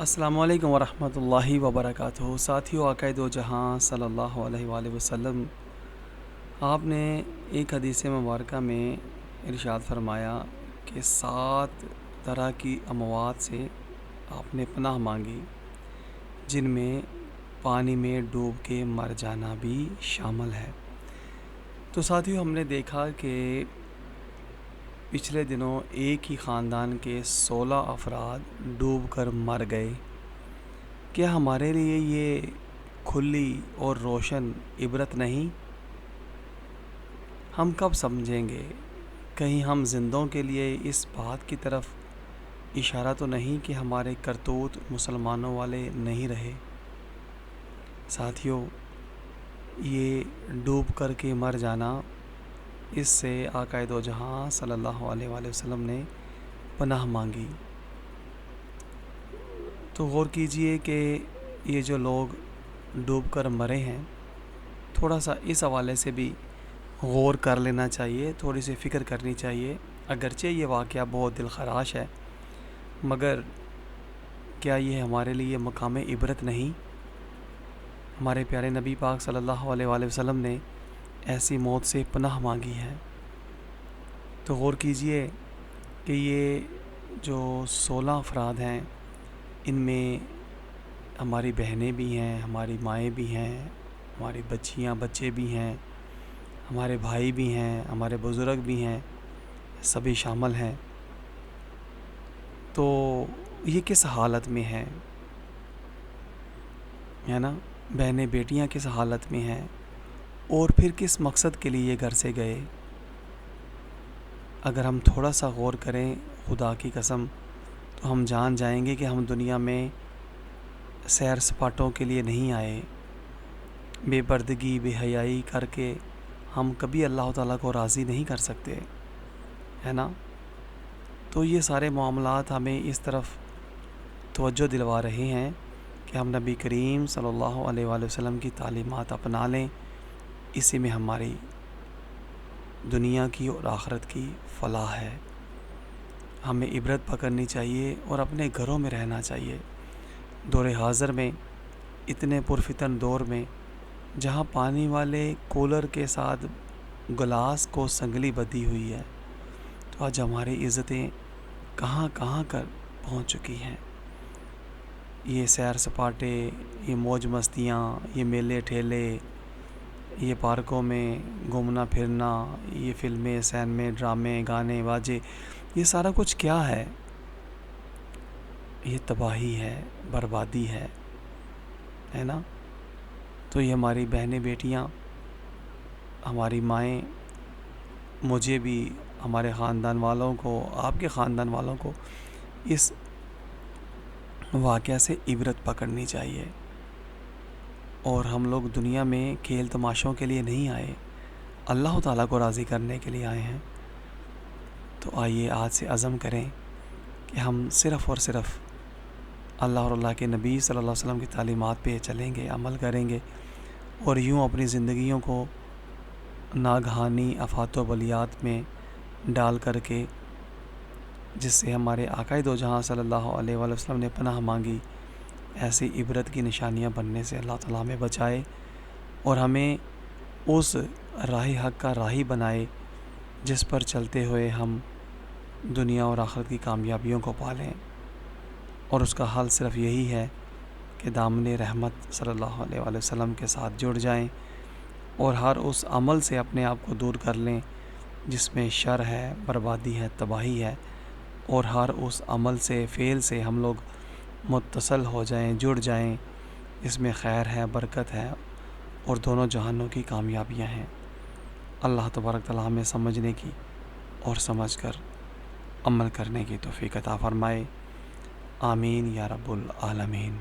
السلام علیکم ورحمۃ اللہ وبرکاتہ۔ ساتھیو، آقائے دو جہاں صلی اللہ علیہ وآلہ وسلم آپ نے ایک حدیث مبارکہ میں ارشاد فرمایا کہ 7 طرح کی اموات سے آپ نے پناہ مانگی، جن میں پانی میں ڈوب کے مر جانا بھی شامل ہے۔ تو ساتھیو، ہم نے دیکھا کہ پچھلے دنوں ایک ہی خاندان کے 16 افراد ڈوب کر مر گئے۔ کیا ہمارے لیے یہ کھلی اور روشن عبرت نہیں؟ ہم کب سمجھیں گے؟ کہیں ہم زندوں کے لیے اس بات کی طرف اشارہ تو نہیں کہ ہمارے کرتوت مسلمانوں والے نہیں رہے؟ ساتھیو، یہ ڈوب کر کے مر جانا، اس سے آقائے دو جہاں صلی اللہ علیہ وآلہ وسلم نے پناہ مانگی۔ تو غور کیجئے کہ یہ جو لوگ ڈوب کر مرے ہیں، تھوڑا سا اس حوالے سے بھی غور کر لینا چاہیے، تھوڑی سی فکر کرنی چاہیے۔ اگرچہ یہ واقعہ بہت دل خراش ہے، مگر کیا یہ ہمارے لیے مقام عبرت نہیں؟ ہمارے پیارے نبی پاک صلی اللہ علیہ وآلہ وسلم نے ایسی موت سے پناہ مانگی ہے۔ تو غور کیجئے کہ یہ جو 16 افراد ہیں، ان میں ہماری بہنیں بھی ہیں، ہماری مائیں بھی ہیں، ہماری بچیاں بچے بھی ہیں، ہمارے بھائی بھی ہیں، ہمارے بزرگ بھی ہیں، سبھی شامل ہیں۔ تو یہ کس حالت میں ہیں؟ ہے نا؟ بہنیں بیٹیاں کس حالت میں ہیں؟ اور پھر کس مقصد کے لیے گھر سے گئے؟ اگر ہم تھوڑا سا غور کریں، خدا کی قسم، تو ہم جان جائیں گے کہ ہم دنیا میں سیر سپاٹوں کے لیے نہیں آئے۔ بے پردگی، بے حیائی کر کے ہم کبھی اللہ تعالیٰ کو راضی نہیں کر سکتے، ہے نا؟ تو یہ سارے معاملات ہمیں اس طرف توجہ دلوا رہے ہیں کہ ہم نبی کریم صلی اللہ علیہ وآلہ وسلم کی تعلیمات اپنا لیں۔ اسی میں ہماری دنیا کی اور آخرت کی فلاح ہے۔ ہمیں عبرت پکڑنی چاہیے اور اپنے گھروں میں رہنا چاہیے۔ دور حاضر میں، اتنے پرفتن دور میں، جہاں پانی والے کولر کے ساتھ گلاس کو سنگلی بدھی ہوئی ہے، تو آج ہماری عزتیں کہاں کہاں کر پہنچ چکی ہیں۔ یہ سیر سپاٹے، یہ موج مستیاں، یہ میلے ٹھیلے، یہ پارکوں میں گھومنا پھرنا، یہ فلمیں، سینمے، ڈرامے، گانے، باجے، یہ سارا کچھ کیا ہے؟ یہ تباہی ہے، بربادی ہے نا؟ تو یہ ہماری بہنیں بیٹیاں، ہماری مائیں، مجھے بھی، ہمارے خاندان والوں کو، آپ کے خاندان والوں کو اس واقعہ سے عبرت پکڑنی چاہیے۔ اور ہم لوگ دنیا میں کھیل تماشوں کے لیے نہیں آئے، اللہ تعالیٰ کو راضی کرنے کے لیے آئے ہیں۔ تو آئیے آج سے عزم کریں کہ ہم صرف اور صرف اللہ اور اللہ کے نبی صلی اللہ علیہ وسلم کی تعلیمات پہ چلیں گے، عمل کریں گے، اور یوں اپنی زندگیوں کو ناگہانی آفات و بلیات میں ڈال کر کے، جس سے ہمارے آقائے دو جہاں صلی اللہ علیہ وآلہ وسلم نے پناہ مانگی، ایسی عبرت کی نشانیاں بننے سے اللہ تعالیٰ ہمیں بچائے اور ہمیں اس راہ حق کا راہی بنائے جس پر چلتے ہوئے ہم دنیا اور آخرت کی کامیابیوں کو پالیں۔ اور اس کا حل صرف یہی ہے کہ دامن رحمت صلی اللہ علیہ وآلہ وسلم کے ساتھ جڑ جائیں اور ہر اس عمل سے اپنے آپ کو دور کر لیں جس میں شر ہے، بربادی ہے، تباہی ہے، اور ہر اس عمل سے، فعل سے ہم لوگ متصل ہو جائیں، جڑ جائیں، اس میں خیر ہے، برکت ہے، اور دونوں جہانوں کی کامیابیاں ہیں۔ اللہ تبارک تعالیٰ ہمیں سمجھنے کی اور سمجھ کر عمل کرنے کی توفیق عطا فرمائے۔ آمین یا رب العالمین۔